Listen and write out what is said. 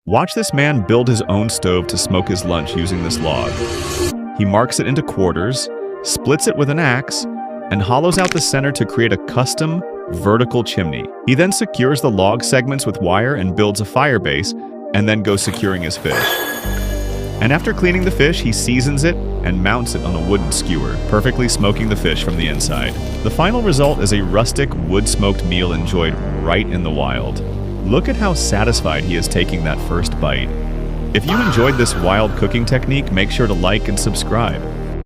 Watch this man build his own stove to smoke his lunch using this log. He marks it into quarters, splits it with an axe, and hollows out the center to create a custom vertical chimney. He then secures the log segments with wire and builds a fire base, and then goes securing his fish. And after cleaning the fish, he seasons it and mounts it on a wooden skewer, perfectly smoking the fish from the inside. The final result is a rustic, wood-smoked meal enjoyed right in the wild. Look at how satisfied he is taking that first bite. If you enjoyed this wild cooking technique, make sure to like and subscribe.